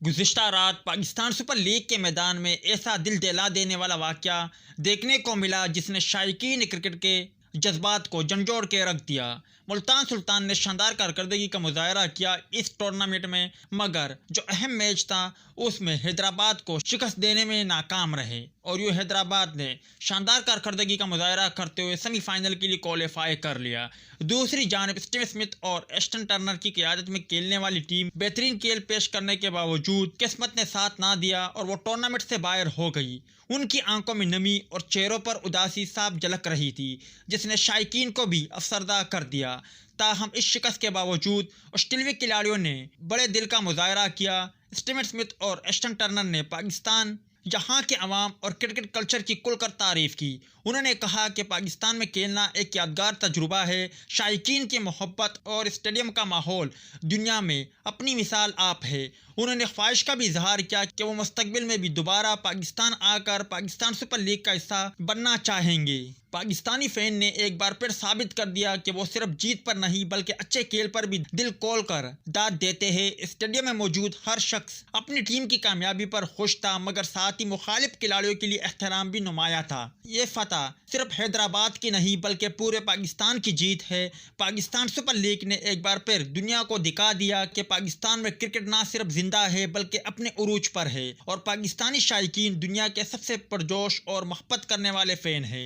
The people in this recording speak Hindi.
गुज़िश्ता रात पाकिस्तान सुपर लीग के मैदान में ऐसा दिल दहला देने वाला वाक़या देखने को मिला जिसने शायकीन क्रिकेट के जज्बात को झंझोड़ के रख दिया। मुल्तान सुल्तान ने शानदार कारकर्दगी का मुजाहरा किया इस टूर्नामेंट में, मगर जो अहम मैच था उसमें हैदराबाद को शिकस्त देने में नाकाम रहे और यूँ हैदराबाद ने शानदार कारकर्दगी का मुजाहरा करते हुए सेमीफाइनल के लिए क्वालिफाई कर लिया। दूसरी जानिब स्टीव स्मिथ और एस्टन टर्नर की क़यादत में खेलने वाली टीम बेहतरीन खेल पेश करने के बावजूद किस्मत ने साथ ना दिया और वो टूर्नामेंट से बाहर हो गई। उनकी आंखों में नमी और चेहरों पर उदासी साफ झलक रही थी, जिसने शायकीन को भी अफसरदा कर दिया। ताहम इस शिकस्त के बावजूद ऑस्ट्रेलियाई खिलाड़ियों ने बड़े दिल का मुजाहरा किया। स्टीव स्मिथ और एस्टन टर्नर ने पाकिस्तान, यहाँ के अवाम और क्रिकेट कल्चर की खुलकर तारीफ़ की। उन्होंने कहा कि पाकिस्तान में खेलना एक यादगार तजुर्बा है। शायकीन की मोहब्बत और स्टेडियम का माहौल दुनिया में अपनी मिसाल आप है। उन्होंने ख्वाहिश का भी इजहार किया कि वो मुस्तकबिल में भी दोबारा पाकिस्तान आकर पाकिस्तान सुपर लीग का हिस्सा बनना चाहेंगे। पाकिस्तानी फ़ैन ने एक बार फिर साबित कर दिया कि वो सिर्फ जीत पर नहीं बल्कि अच्छे खेल पर भी दिल खोल कर दाद देते हैं। स्टेडियम में मौजूद हर शख्स अपनी टीम की कामयाबी पर खुश था, मगर साथ ही मुखालिफ खिलाड़ियों के लिए एहतराम भी नुमाया था। ये फतह सिर्फ हैदराबाद की नहीं बल्कि पूरे पाकिस्तान की जीत है। पाकिस्तान सुपर लीग ने एक बार फिर दुनिया को दिखा दिया कि पाकिस्तान में क्रिकेट ना सिर्फ जिंदा है बल्कि अपने उरूज पर है और पाकिस्तानी शायकीन दुनिया के सबसे पुरजोश और मोहब्बत करने वाले फ़ैन हैं।